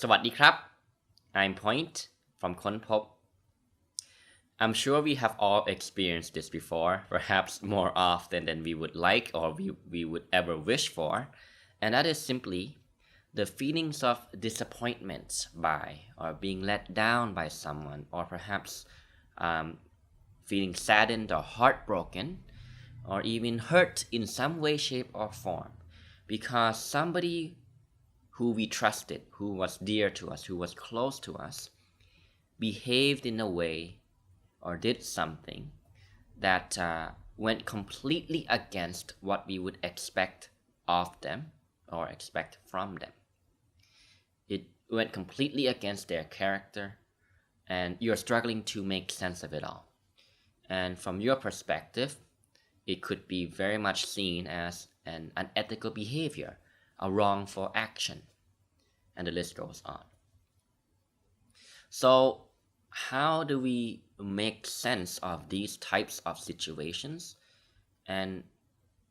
สวัสดีครับ I'm Point from ค้นพบ I'm sure we have all experienced this before, perhaps more often than we would like or we would ever wish for, and that is simply the feelings of disappointment by or being let down by someone, or perhaps um, feeling saddened or heartbroken, or even hurt in some way, shape, or form because somebody who we trusted, who was dear to us, who was close to us, behaved in a way or did something that went completely against what we would expect of them or expect from them. It went completely against their character, and you're struggling to make sense of it all. And from your perspective, it could be very much seen as an unethical behavior, a wrongful action, and the list goes on. So, how do we make sense of these types of situations, and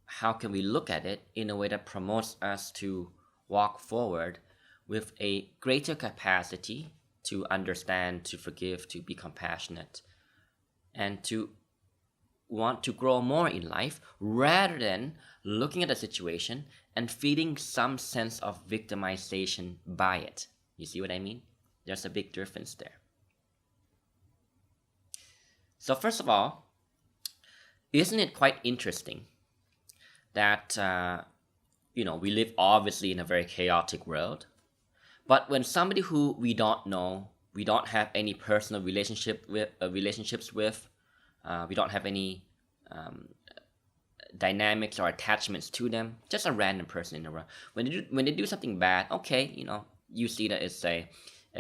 how can we look at it in a way that promotes us to walk forward with a greater capacity to understand, to forgive, to be compassionate, and to want to grow more in life rather than looking at the situation and feeling some sense of victimization by it? You see what I mean? There's a big difference there. So first of all, isn't it quite interesting that we live obviously in a very chaotic world, but when somebody who we don't know, we don't have any personal relationships with, we don't have any dynamics or attachments to them, just a random person in the world. When they do something bad, okay, you see that it's a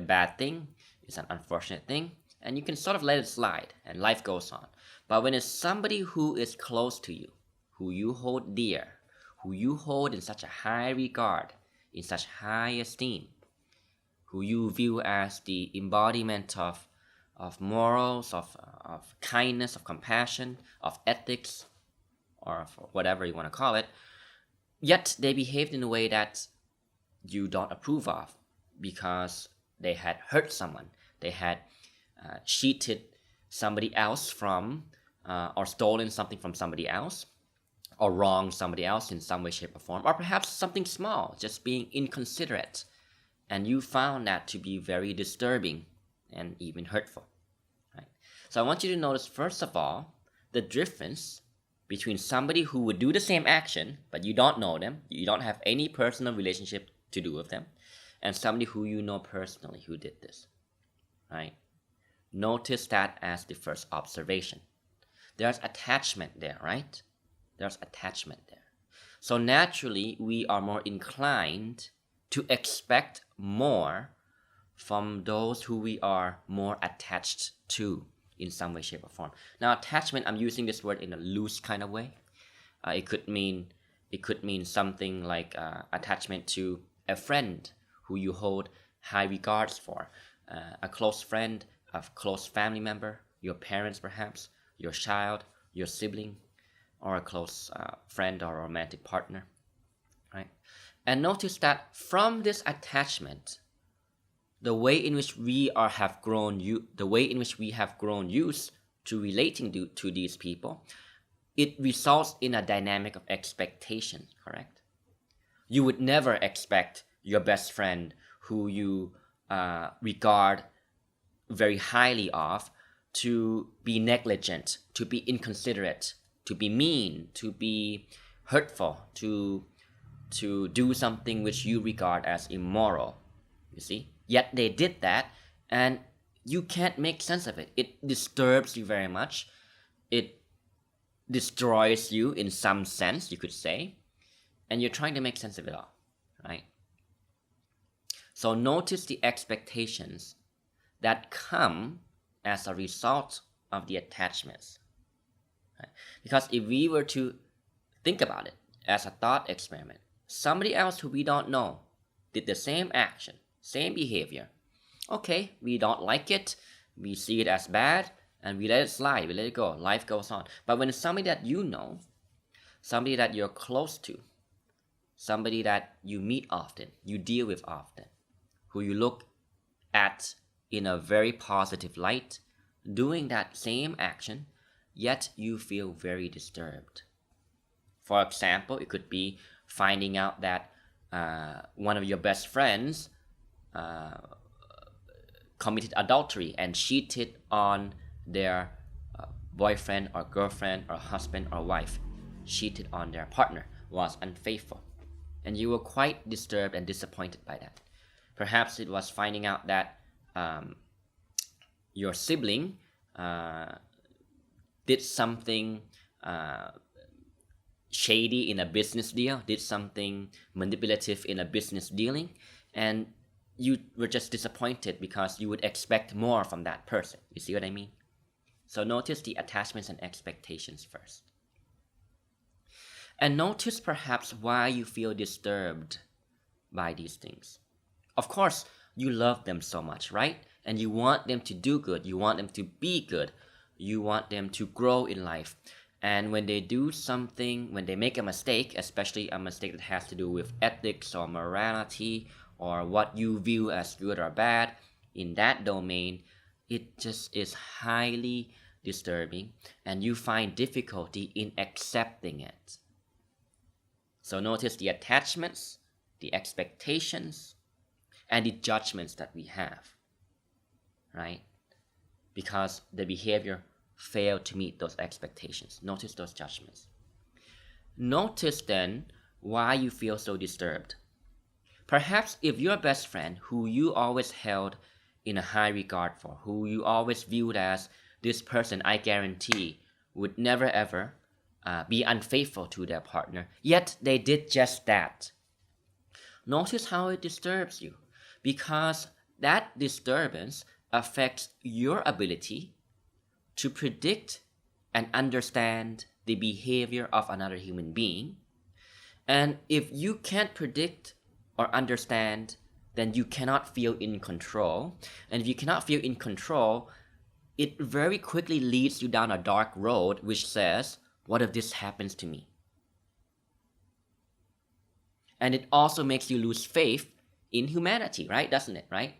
bad thing, it's an unfortunate thing, and you can sort of let it slide, and life goes on. But when it's somebody who is close to you, who you hold dear, who you hold in such a high regard, in such high esteem, who you view as the embodiment of morals, of kindness, of compassion, of ethics, or of whatever you want to call it, yet they behaved in a way that you don't approve of because they had hurt someone, they had cheated somebody else from, or stolen something from somebody else, or wronged somebody else in some way, shape, or form, or perhaps something small, just being inconsiderate, and you found that to be very disturbing and even hurtful. Right? So I want you to notice, first of all, the difference between somebody who would do the same action, but you don't know them, you don't have any personal relationship to do with them, and somebody who you know personally who did this. Right? Notice that as the first observation. There's attachment there, right? There's attachment there. So naturally, we are more inclined to expect more from those who we are more attached to in some way, shape, or form. Now, attachment, I'm using this word in a loose kind of way. It could mean something like attachment to a friend who you hold high regards for, a close friend, a close family member, your parents perhaps, your child, your sibling, or a close friend or romantic partner, right? And notice that from this attachment, the way in which we have grown used to relating to these people, it results in a dynamic of expectation, correct? You would never expect your best friend who you regard very highly of to be negligent, to be inconsiderate, to be mean, to be hurtful, to do something which you regard as immoral. You see? Yet they did that, and you can't make sense of it. It disturbs you very much. It destroys you in some sense, you could say, and you're trying to make sense of it all, right? So notice the expectations that come as a result of the attachments. Right? Because if we were to think about it as a thought experiment, somebody else who we don't know did the same action, same behavior. Okay, we don't like it, we see it as bad, and we let it slide, we let it go, life goes on. But when it's somebody that you know, somebody that you're close to, somebody that you meet often, you deal with often, who you look at in a very positive light, doing that same action, yet you feel very disturbed. For example, it could be finding out that one of your best friends uh, committed adultery and cheated on their boyfriend or girlfriend or husband or wife, cheated on their partner, was unfaithful. And you were quite disturbed and disappointed by that. Perhaps it was finding out that your sibling did something shady in a business deal, did something manipulative in a business dealing, and you were just disappointed because you would expect more from that person. You see what I mean? So notice the attachments and expectations first. And notice perhaps why you feel disturbed by these things. Of course, you love them so much, right? And you want them to do good. You want them to be good. You want them to grow in life. And when they do something, when they make a mistake, especially a mistake that has to do with ethics or morality or what you view as good or bad, in that domain, it just is highly disturbing and you find difficulty in accepting it. So notice the attachments, the expectations, and the judgments that we have, right? Because the behavior failed to meet those expectations. Notice those judgments. Notice then why you feel so disturbed. Perhaps if your best friend, who you always held in a high regard for, who you always viewed as this person I guarantee would never ever be unfaithful to their partner, yet they did just that. Notice how it disturbs you, because that disturbance affects your ability to predict and understand the behavior of another human being. And if you can't predict or understand, then you cannot feel in control. And if you cannot feel in control, it very quickly leads you down a dark road which says, what if this happens to me? And it also makes you lose faith in humanity, right? Doesn't it, right?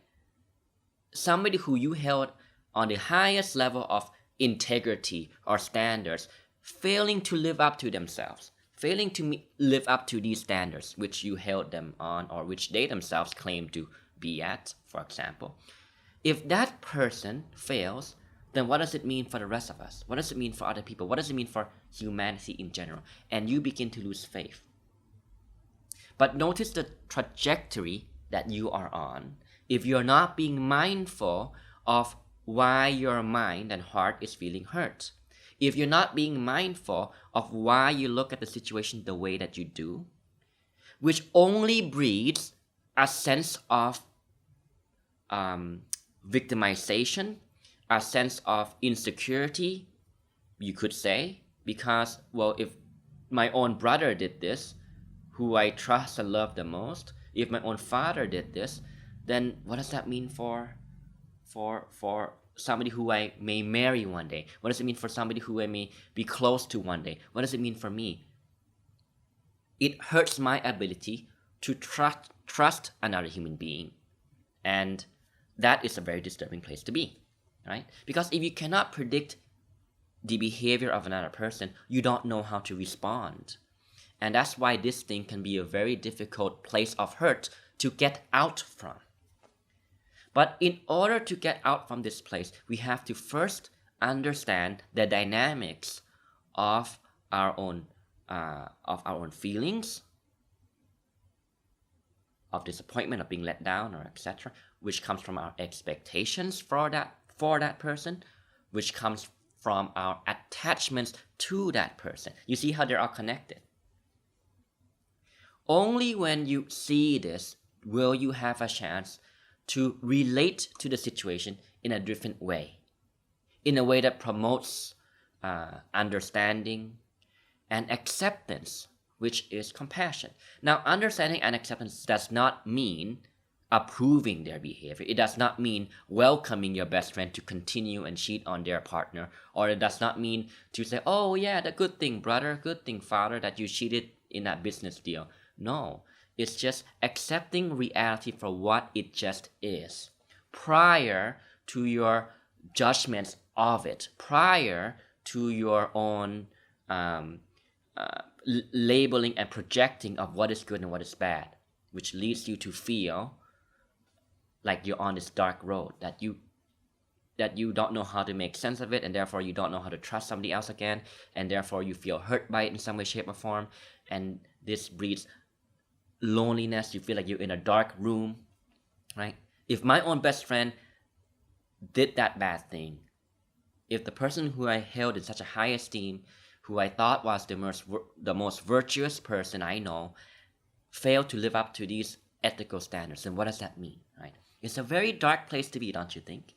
Somebody who you held on the highest level of integrity or standards, failing to live up to themselves, failing to live up to these standards which you held them on or which they themselves claim to be at, for example. If that person fails, then what does it mean for the rest of us? What does it mean for other people? What does it mean for humanity in general? And you begin to lose faith. But notice the trajectory that you are on. If you're not being mindful of why your mind and heart is feeling hurt, if you're not being mindful of why you look at the situation the way that you do, which only breeds a sense of victimization, a sense of insecurity, you could say, because, well, if my own brother did this, who I trust and love the most, if my own father did this, then what does that mean for somebody who I may marry one day? What does it mean for somebody who I may be close to one day? What does it mean for me? It hurts my ability to trust another human being. And that is a very disturbing place to be, right? Because if you cannot predict the behavior of another person, you don't know how to respond. And that's why this thing can be a very difficult place of hurt to get out from. But in order to get out from this place, we have to first understand the dynamics of our own feelings, of disappointment, of being let down, or etc., which comes from our expectations for that person, which comes from our attachments to that person. You see how they're all connected. Only when you see this will you have a chance to relate to the situation in a different way, in a way that promotes understanding and acceptance, which is compassion. Now, understanding and acceptance does not mean approving their behavior. It does not mean welcoming your best friend to continue and cheat on their partner, or it does not mean to say, oh yeah, the good thing, brother, good thing, father, that you cheated in that business deal. No, It's just accepting reality for what it just is, prior to your judgments of it, prior to your own labeling and projecting of what is good and what is bad, which leads you to feel like you're on this dark road, that you don't know how to make sense of it, and therefore you don't know how to trust somebody else again, and therefore you feel hurt by it in some way, shape, or form, and this breeds loneliness. You feel like you're in a dark room, right? If my own best friend did that bad thing, if the person who I held in such a high esteem, who I thought was the most virtuous person I know, failed to live up to these ethical standards, then what does that mean, right? It's a very dark place to be, don't you think?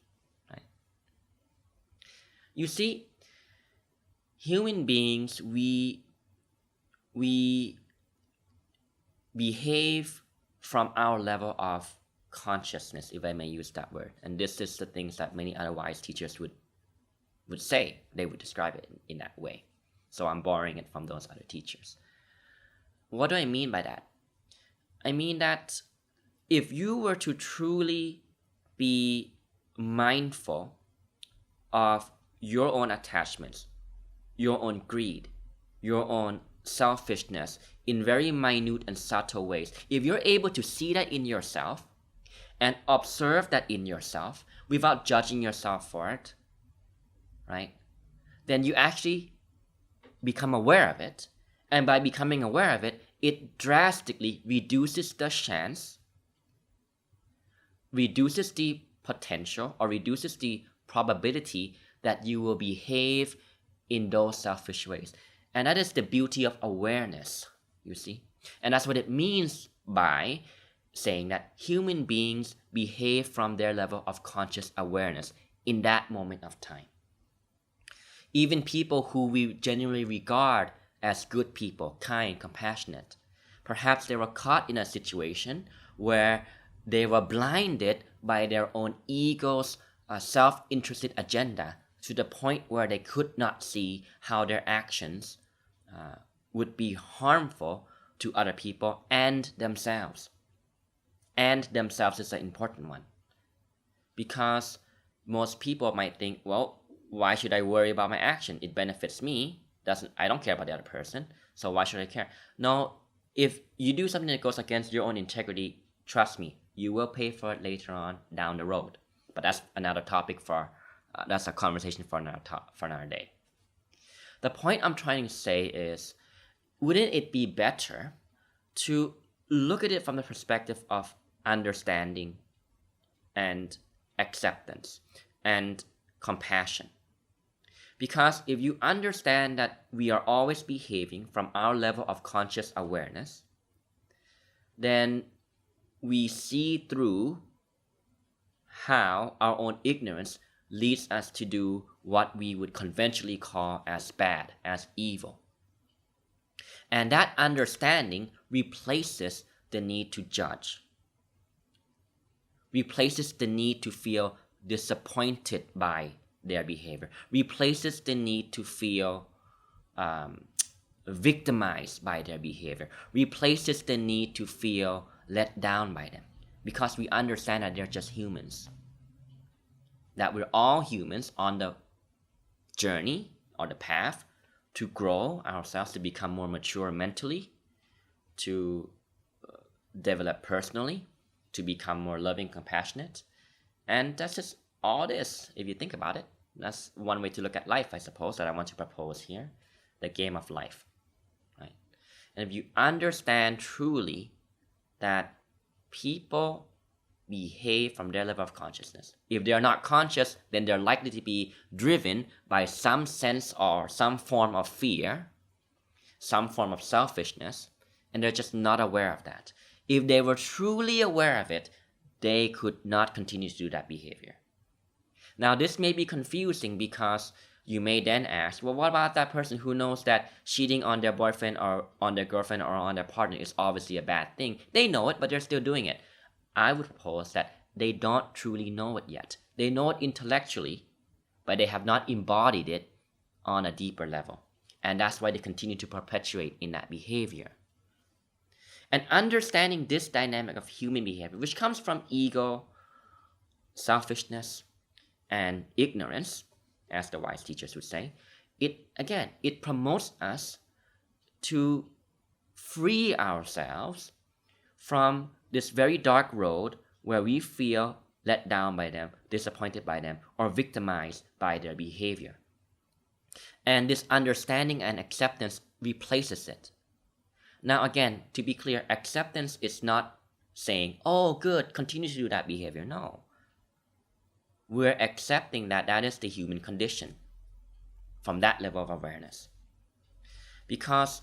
Right? You see, human beings, we behave from our level of consciousness, if I may use that word. And this is the things that many other wise teachers would say. They would describe it in that way. So I'm borrowing it from those other teachers. What do I mean by that? I mean that if you were to truly be mindful of your own attachments, your own greed, your own selfishness in very minute and subtle ways, if you're able to see that in yourself and observe that in yourself without judging yourself for it, right, then you actually become aware of it. And by becoming aware of it, it drastically reduces the chance, reduces the potential, or reduces the probability that you will behave in those selfish ways. And that is the beauty of awareness, you see. And that's what it means by saying that human beings behave from their level of conscious awareness in that moment of time. Even people who we genuinely regard as good people, kind, compassionate, perhaps they were caught in a situation where they were blinded by their own ego's self-interested agenda to the point where they could not see how their actions would be harmful to other people and themselves. And themselves is an important one. Because most people might think, well, why should I worry about my action? It benefits me. I don't care about the other person, so why should I care? No, if you do something that goes against your own integrity, trust me, you will pay for it later on down the road. But that's another topic that's a conversation for another day. The point I'm trying to say is, wouldn't it be better to look at it from the perspective of understanding and acceptance and compassion? Because if you understand that we are always behaving from our level of conscious awareness, then we see through how our own ignorance leads us to do what we would conventionally call as bad, as evil. And that understanding replaces the need to judge, replaces the need to feel disappointed by their behavior, replaces the need to feel victimized by their behavior, replaces the need to feel let down by them, because we understand that they're just humans, that we're all humans on the journey or the path to grow ourselves, to become more mature mentally, to develop personally, to become more loving, compassionate. And that's just all it is, if you think about it. That's one way to look at life, I suppose, that I want to propose here. The game of life, right? And if you understand truly that people behave from their level of consciousness, if they are not conscious, then they're likely to be driven by some sense or some form of fear, some form of selfishness, and they're just not aware of that. If they were truly aware of it, they could not continue to do that behavior. Now, this may be confusing because you may then ask, well, what about that person who knows that cheating on their boyfriend or on their girlfriend or on their partner is obviously a bad thing? They know it, but they're still doing it. I would propose that they don't truly know it yet. They know it intellectually, but they have not embodied it on a deeper level. And that's why they continue to perpetuate in that behavior. And understanding this dynamic of human behavior, which comes from ego, selfishness, and ignorance, as the wise teachers would say, it promotes us to free ourselves from this very dark road where we feel let down by them, disappointed by them, or victimized by their behavior. And this understanding and acceptance replaces it. Now, again, to be clear, acceptance is not saying, oh, good, continue to do that behavior. No. We're accepting that that is the human condition from that level of awareness. Because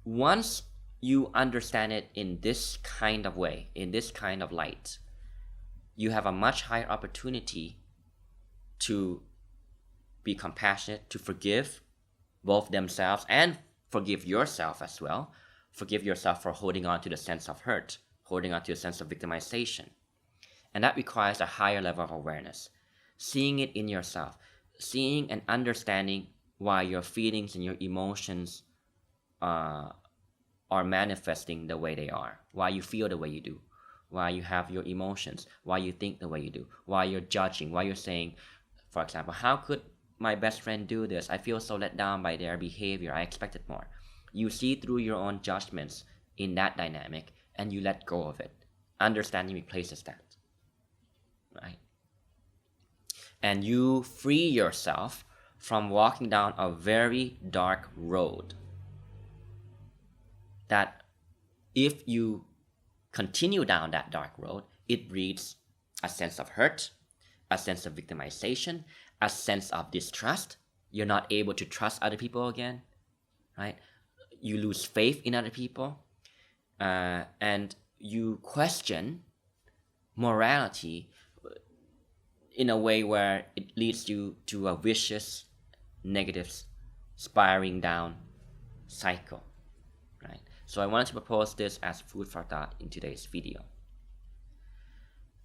once you understand it in this kind of way, in this kind of light, you have a much higher opportunity to be compassionate, to forgive both themselves and forgive yourself as well. Forgive yourself for holding on to the sense of hurt, holding on to a sense of victimization. And that requires a higher level of awareness. Seeing it in yourself, seeing and understanding why your feelings and your emotions are manifesting the way they are, why you feel the way you do, why you have your emotions, why you think the way you do, why you're judging, why you're saying, for example, how could my best friend do this? I feel so let down by their behavior. I expected more. You see through your own judgments in that dynamic and you let go of it. Understanding replaces that, right? And you free yourself from walking down a very dark road that if you continue down that dark road, it breeds a sense of hurt, a sense of victimization, a sense of distrust. You're not able to trust other people again, right? You lose faith in other people, and you question morality in a way where it leads you to a vicious, negative, spiraling down cycle, right? So I wanted to propose this as food for thought in today's video.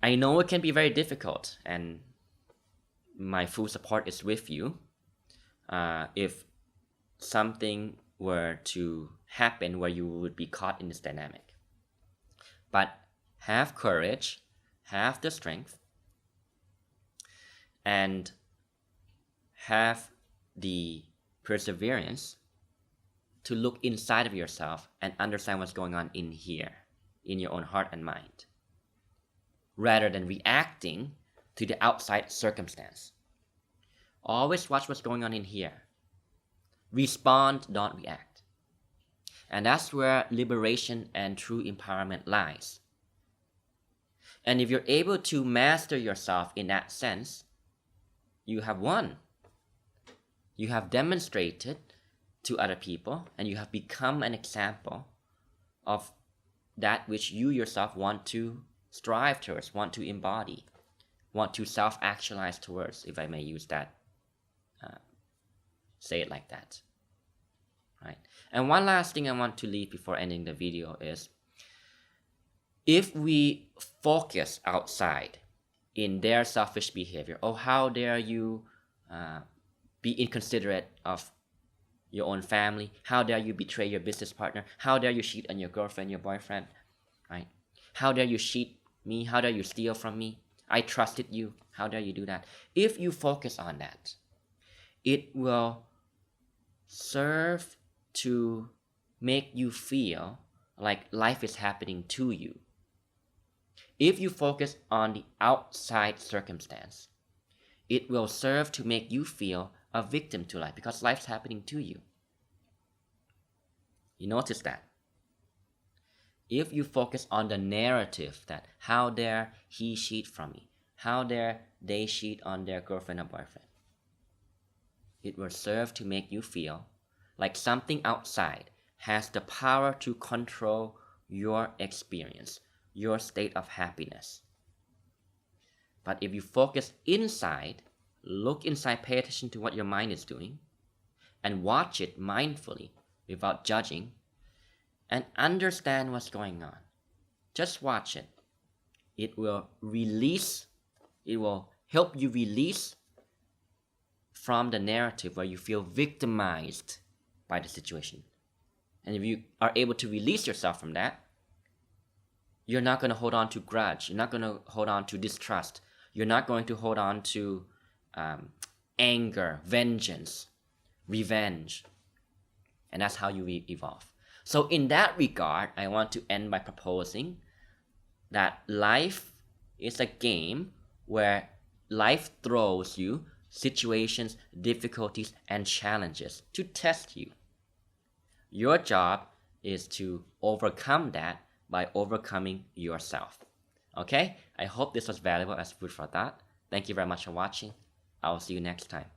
I know it can be very difficult, and my full support is with you. If something were to happen where you would be caught in this dynamic. But have courage, have the strength, and have the perseverance to look inside of yourself and understand what's going on in here, in your own heart and mind, rather than reacting to the outside circumstance. Always watch what's going on in here. Respond, don't react. And that's where liberation and true empowerment lies. And if you're able to master yourself in that sense, you have won. You have demonstrated to other people, and you have become an example of that which you yourself want to strive towards, want to embody, want to self-actualize towards, if I may use that, say it like that, right? And one last thing I want to leave before ending the video is, if we focus outside in their selfish behavior, oh, how dare you be inconsiderate of your own family, how dare you betray your business partner, how dare you cheat on your girlfriend, your boyfriend, right? How dare you cheat me, how dare you steal from me, I trusted you, how dare you do that? If you focus on that, it will serve to make you feel like life is happening to you. If you focus on the outside circumstance, it will serve to make you feel a victim to life because life's happening to you. You notice that? If you focus on the narrative that how dare he cheat from me, how dare they cheat on their girlfriend or boyfriend, it will serve to make you feel like something outside has the power to control your experience, your state of happiness. But if you focus inside, look inside, pay attention to what your mind is doing, and watch it mindfully without judging, and understand what's going on. Just watch it. It will help you release from the narrative where you feel victimized by the situation. And if you are able to release yourself from that, you're not going to hold on to grudge. You're not going to hold on to distrust. You're not going to hold on to anger, vengeance, revenge. And that's how you evolve. So in that regard, I want to end by proposing that life is a game where life throws you situations, difficulties, and challenges to test you. Your job is to overcome that by overcoming yourself. Okay? I hope this was valuable as food for thought. Thank you very much for watching. I will see you next time.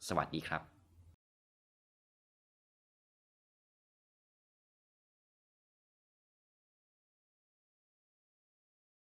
สวัสดีครับ